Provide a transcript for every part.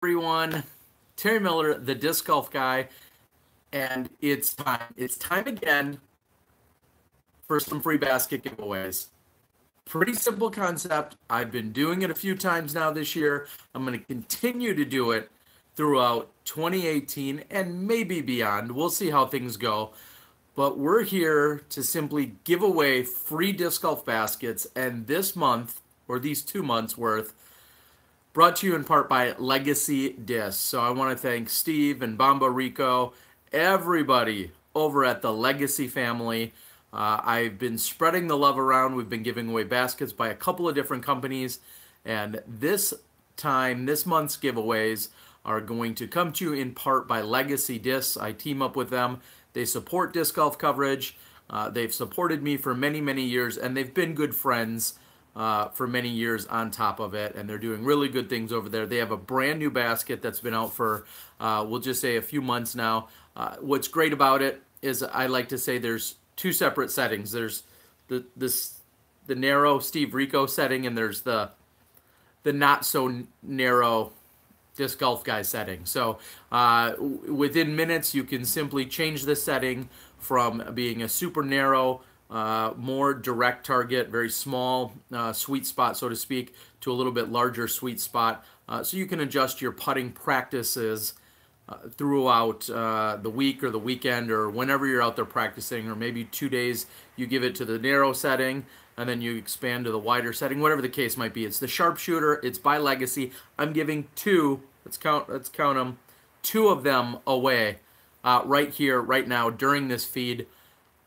Everyone, Terry Miller, the disc golf guy, and it's time. It's time again for some free basket giveaways. Pretty simple concept. I've been doing it a few times now this year. I'm going to continue to do it throughout 2018 and maybe beyond. We'll see how things go. But we're here to simply give away free disc golf baskets, and this month, or these 2 months worth, brought to you in part by Legacy Discs. So I want to thank Steve and Bamba Rico, everybody over at the Legacy family. I've been spreading the love around. We've been giving away baskets by a couple of different companies. And this time, this month's giveaways are going to come to you in part by Legacy Discs. I team up with them. They support disc golf coverage. They've supported me for many, many years, and they've been good friends for many years on top of it, and they're doing really good things over there. They have a brand new basket that's been out for, we'll just say, a few months now. What's great about it is I like to say there's two separate settings. There's the narrow Steve Rico setting, and there's the not so narrow disc golf guy setting. So within minutes, you can simply change the setting from being a super narrow, more direct target, very small sweet spot, so to speak, to a little bit larger sweet spot. So you can adjust your putting practices throughout the week or the weekend or whenever you're out there practicing, or maybe 2 days you give it to the narrow setting and then you expand to the wider setting, whatever the case might be. It's the Sharpshooter. It's by Legacy. I'm giving two, let's count them, two of them away right here, right now, during this feed.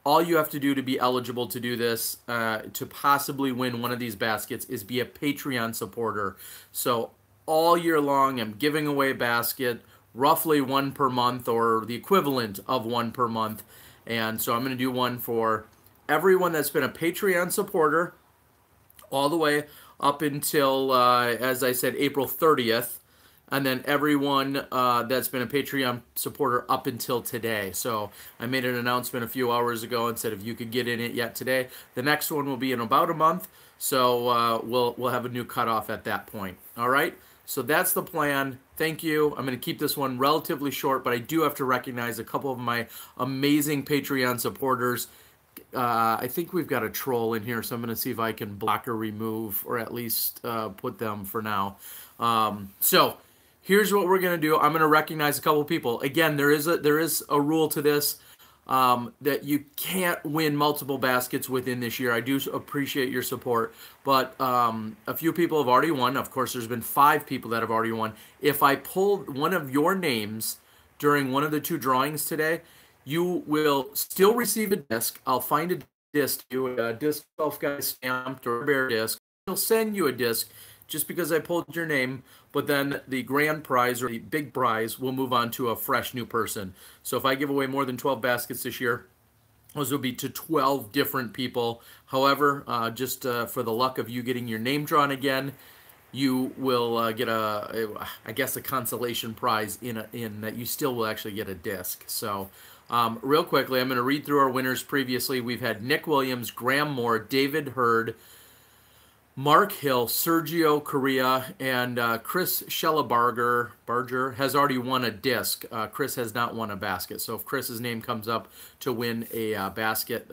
All you have to do to be eligible to do this, to possibly win one of these baskets, is be a Patreon supporter. So all year long, I'm giving away a basket, roughly one per month, or the equivalent of one per month. And so I'm going to do one for everyone that's been a Patreon supporter all the way up until, as I said, April 30th. And then everyone that's been a Patreon supporter up until today. So I made an announcement a few hours ago and said if you could get in it yet today. The next one will be in about a month. So we'll have a new cutoff at that point. All right? So that's the plan. Thank you. I'm going to keep this one relatively short, but I do have to recognize a couple of my amazing Patreon supporters. I think we've got a troll in here, so I'm going to see if I can block or remove, or at least put them for now. So here's what we're going to do. I'm going to recognize a couple of people. Again, there is a rule to this, that you can't win multiple baskets within this year. I do appreciate your support, but a few people have already won. Of course, there's been 5 people that have already won. If I pull one of your names during one of the 2 drawings today, you will still receive a disc. I'll find a disc to you, a disc golf guy stamped or a bear disc. I'll send you a disc just because I pulled your name, but then the grand prize, or the big prize, will move on to a fresh new person. So if I give away more than 12 baskets this year, those will be to 12 different people. However, just for the luck of you getting your name drawn again, you will get I guess a consolation prize in that you still will actually get a disc. So real quickly, I'm going to read through our winners previously. We've had Nick Williams, Graham Moore, David Hurd, Mark Hill, Sergio Correa, and Chris Schellabarger has already won a disc. Chris has not won a basket. So if Chris's name comes up to win a basket,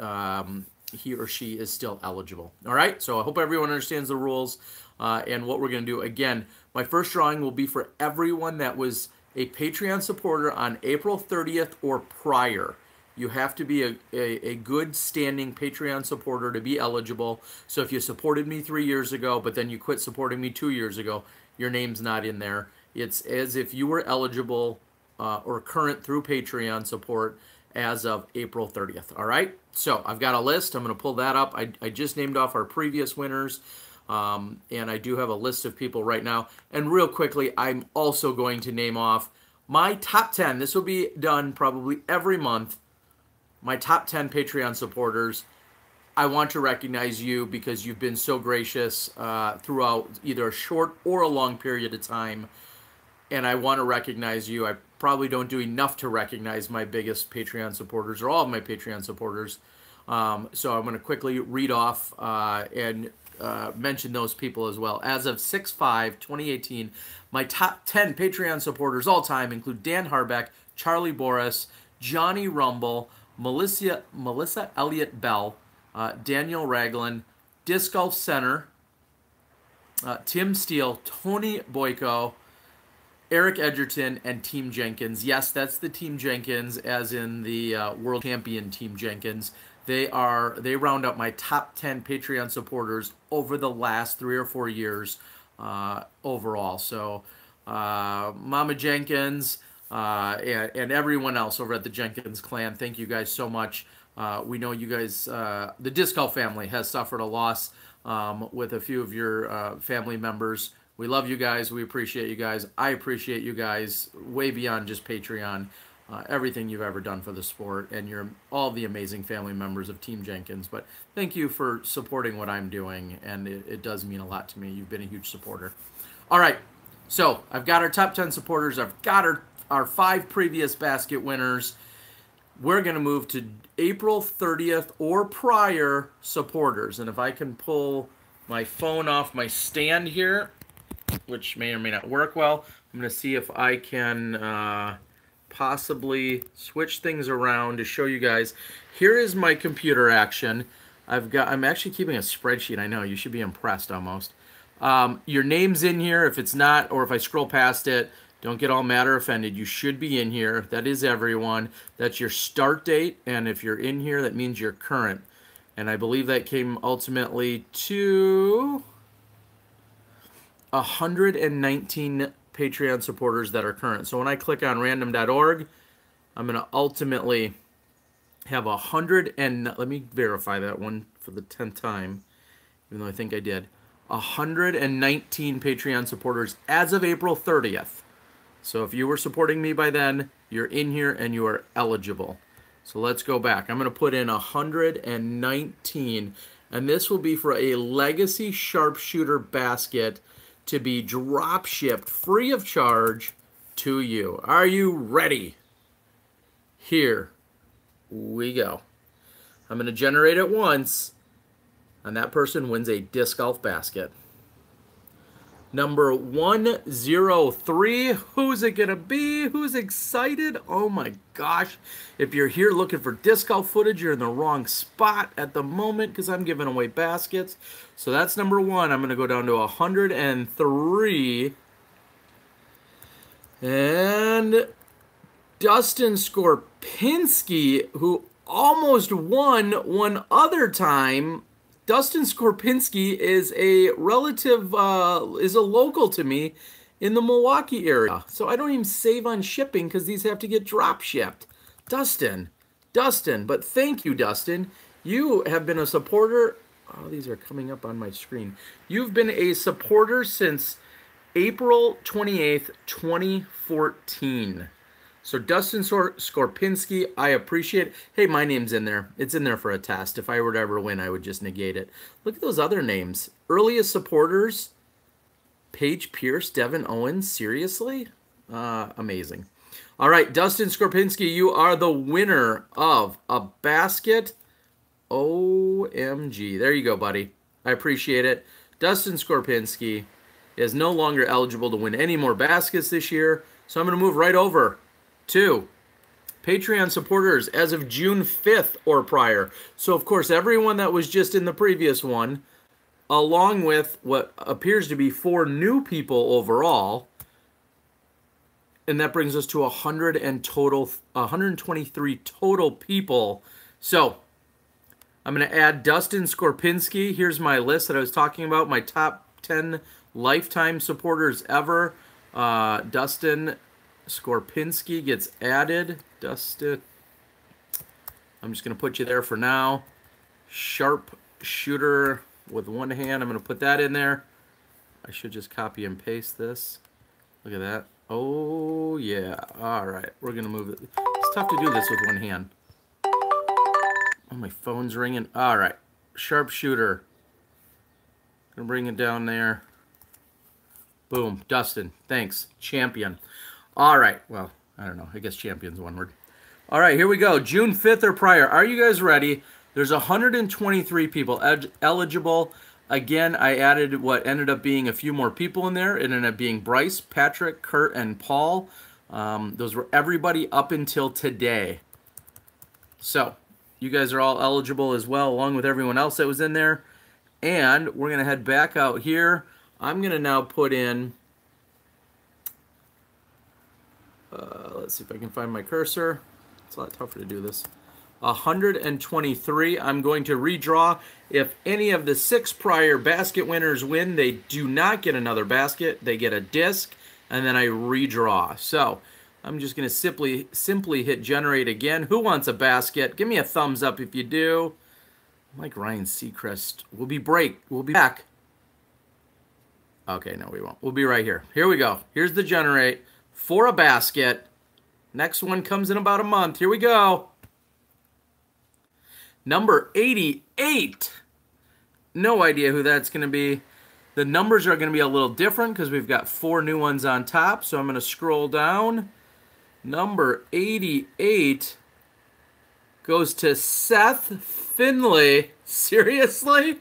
he or she is still eligible. All right, so I hope everyone understands the rules and what we're going to do. Again, my first drawing will be for everyone that was a Patreon supporter on April 30th or prior. You have to be a good standing Patreon supporter to be eligible. So if you supported me 3 years ago, but then you quit supporting me 2 years ago, your name's not in there. It's as if you were eligible or current through Patreon support as of April 30th. All right? So I've got a list. I'm going to pull that up. I just named off our previous winners. And I do have a list of people right now. And real quickly, I'm also going to name off my top 10. This will be done probably every month. My top 10 Patreon supporters. I want to recognize you because you've been so gracious throughout either a short or a long period of time. And I want to recognize you. I probably don't do enough to recognize my biggest Patreon supporters or all of my Patreon supporters. So I'm going to quickly read off. And mention those people as well. As of 6/5/2018, my top 10 Patreon supporters all time include Dan Harbeck, Charlie Boris, Johnny Rumble, Melissa Elliott Bell, Daniel Ragland, Disc Golf Center, Tim Steele, Tony Boyko, Eric Edgerton, and Team Jenkins. Yes, that's the Team Jenkins, as in the world champion Team Jenkins. They round up my top 10 Patreon supporters over the last 3 or 4 years overall. So Mama Jenkins and everyone else over at the Jenkins clan, thank you guys so much. We know you guys, the Disc Golf family has suffered a loss with a few of your family members. We love you guys. We appreciate you guys. I appreciate you guys way beyond just Patreon. Everything you've ever done for the sport, and you're all the amazing family members of Team Jenkins. But thank you for supporting what I'm doing, and it does mean a lot to me. You've been a huge supporter. All right, so I've got our top 10 supporters. I've got our 5 previous basket winners. We're going to move to April 30th or prior supporters. And if I can pull my phone off my stand here, which may or may not work well, I'm going to see if I can possibly switch things around to show you guys. Here is my computer action. I'm actually keeping a spreadsheet. I know, you should be impressed almost. Your name's in here. If it's not, or if I scroll past it, don't get all mad or offended. You should be in here. That is everyone. That's your start date, and if you're in here, that means you're current. And I believe that came ultimately to 119 Patreon supporters that are current. So when I click on random.org, I'm going to ultimately have 100 and, let me verify that one for the 10th time, even though I think I did, 119 Patreon supporters as of April 30th. So if you were supporting me by then, you're in here and you are eligible. So let's go back. I'm going to put in 119, and this will be for a Legacy Sharpshooter basket to be drop shipped free of charge to you. Are you ready? Here we go. I'm going to generate it once, and that person wins a disc golf basket. Number 103. Who's it going to be? Who's excited? Oh my gosh. If you're here looking for disc golf footage, you're in the wrong spot at the moment, because I'm giving away baskets. So that's number 1. I'm going to go down to 103. And Dustin Skorpinski, who almost won one other time. Dustin Skorpinski is a relative, is a local to me in the Milwaukee area. So I don't even save on shipping because these have to get drop shipped. Dustin, but thank you, Dustin. You have been a supporter. Oh, these are coming up on my screen. You've been a supporter since April 28th, 2014. So Dustin Skorpinski, I appreciate it. Hey, my name's in there. It's in there for a test. If I were to ever win, I would just negate it. Look at those other names. Earliest supporters, Paige Pierce, Devin Owens. Seriously? Amazing. All right, Dustin Skorpinski, you are the winner of a basket. OMG. There you go, buddy. I appreciate it. Dustin Skorpinski is no longer eligible to win any more baskets this year. So I'm going to move right over to Patreon supporters as of June 5th or prior. So, of course, everyone that was just in the previous one, along with what appears to be 4 new people overall, and that brings us to 123 total people. So, I'm going to add Dustin Skorpinski. Here's my list that I was talking about, my top 10 lifetime supporters ever. Dustin Skorpinski gets added. Dustin, I'm just going to put you there for now. Sharp shooter with one hand. I'm going to put that in there. I should just copy and paste this. Look at that. Oh, yeah. All right. We're going to move it. It's tough to do this with one hand. Oh, my phone's ringing. All right. Sharpshooter. Going to bring it down there. Boom. Dustin. Thanks. Champion. All right. Well, I don't know. I guess champion's one word. All right. Here we go. June 5th or prior. Are you guys ready? There's 123 people eligible. Again, I added what ended up being a few more people in there. It ended up being Bryce, Patrick, Kurt, and Paul. Those were everybody up until today. So you guys are all eligible as well, along with everyone else that was in there. And we're going to head back out here. I'm going to now put in, let's see if I can find my cursor. It's a lot tougher to do this. 123. I'm going to redraw. If any of the 6 prior basket winners win, they do not get another basket. They get a disc, and then I redraw. So I'm just going to simply hit generate again. Who wants a basket? Give me a thumbs up if you do. I'm like Ryan Seacrest. We'll be back. Okay, no, we won't. We'll be right here. Here we go. Here's the generate for a basket. Next one comes in about a month. Here we go. Number 88. No idea who that's going to be. The numbers are going to be a little different because we've got 4 new ones on top. So I'm going to scroll down. Number 88 goes to Seth Finley. Seriously?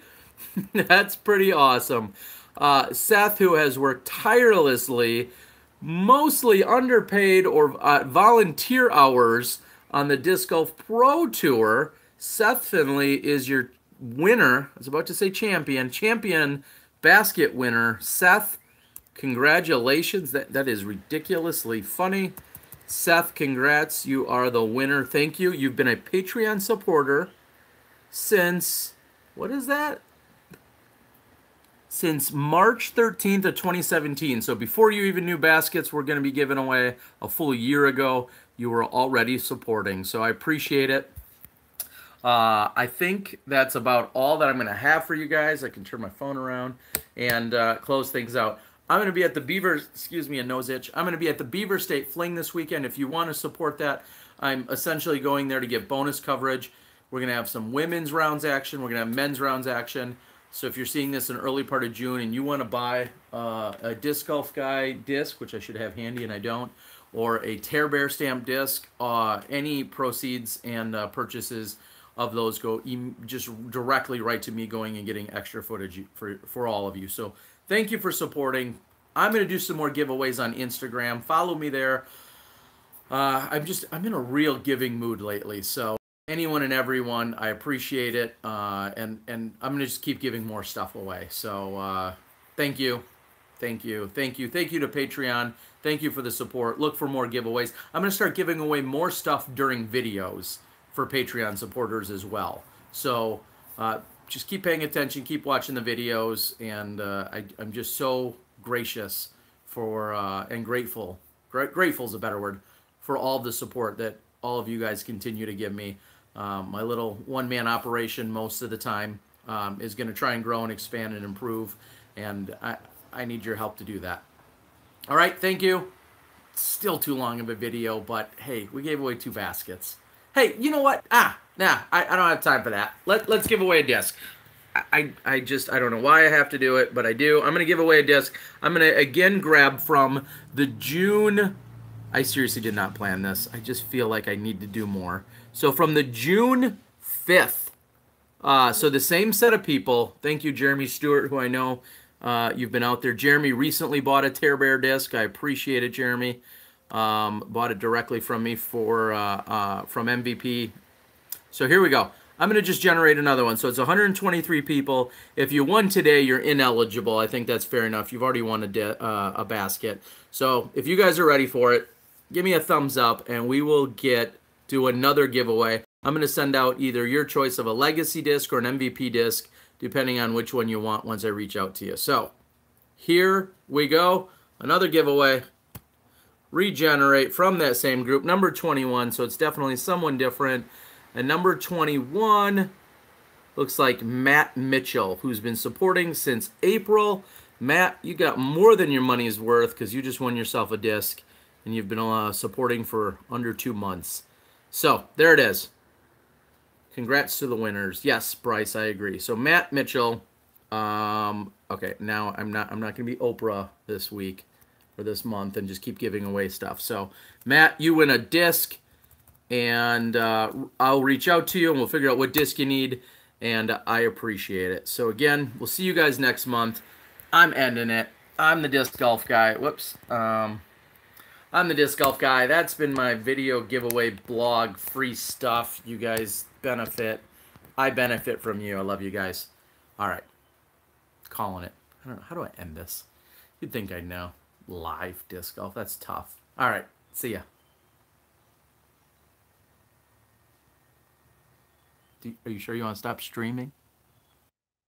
That's pretty awesome. Seth, who has worked tirelessly, mostly underpaid or volunteer hours on the Disc Golf Pro Tour. Seth Finley is your winner. I was about to say champion basket winner. Seth, congratulations. That is ridiculously funny. Seth, congrats. You are the winner. Thank you. You've been a Patreon supporter since, what is that? Since March 13th of 2017. So before you even knew baskets were going to be given away a full year ago, you were already supporting. So I appreciate it. I think that's about all that I'm going to have for you guys. I can turn my phone around and close things out. I'm going to be at the Beaver, excuse me, a nose itch. I'm going to be at the Beaver State Fling this weekend. If you want to support that, I'm essentially going there to get bonus coverage. We're going to have some women's rounds action. We're going to have men's rounds action. So if you're seeing this in early part of June and you want to buy a Disc Golf Guy disc, which I should have handy and I don't, or a Tear Bear stamp disc, any proceeds and purchases of those go just directly right to me going and getting extra footage for all of you. So thank you for supporting. I'm going to do some more giveaways on Instagram. Follow me there. I'm in a real giving mood lately. So anyone and everyone, I appreciate it. And I'm going to just keep giving more stuff away. So thank you. Thank you. Thank you. Thank you to Patreon. Thank you for the support. Look for more giveaways. I'm going to start giving away more stuff during videos for Patreon supporters as well. So just keep paying attention, keep watching the videos, and I'm just so gracious for and grateful. Grateful is a better word for all the support that all of you guys continue to give me. My little one-man operation most of the time is going to try and grow and expand and improve, and I need your help to do that. All right, thank you. Still too long of a video, but hey, we gave away 2 baskets. Hey, you know what? I don't have time for that. Let's give away a disc. I don't know why I have to do it, but I do. I'm going to give away a disc. I'm going to again grab from the June. I seriously did not plan this. I just feel like I need to do more. So from the June 5th. So the same set of people. Thank you, Jeremy Stewart, who I know you've been out there. Jeremy recently bought a Tear Bear disc. I appreciate it, Jeremy. Bought it directly from me from MVP. So here we go. I'm going to just generate another one. So it's 123 people. If you won today, you're ineligible. I think that's fair enough. You've already won a basket. So if you guys are ready for it, give me a thumbs up and we will do another giveaway. I'm going to send out either your choice of a legacy disc or an MVP disc, depending on which one you want once I reach out to you. So here we go. Another giveaway. Regenerate from that same group. Number 21, so it's definitely someone different. And number 21 looks like Matt Mitchell, who's been supporting since April. Matt, you got more than your money's worth because you just won yourself a disc and you've been supporting for under 2 months. So there it is. Congrats to the winners. Yes, Bryce, I agree. So Matt Mitchell. Okay, now I'm not going to be Oprah this week or this month and just keep giving away stuff. So Matt, you win a disc, and I'll reach out to you and we'll figure out what disc you need. and I appreciate it. So again, we'll see you guys next month. I'm ending it. I'm the disc golf guy. Whoops. I'm the disc golf guy. That's been my video giveaway blog, free stuff. You guys benefit. I benefit from you. I love you guys. All right. Calling it. I don't know. How do I end this? You'd think I'd know. Live disc golf. That's tough. All right. See ya. Are you sure you want to stop streaming?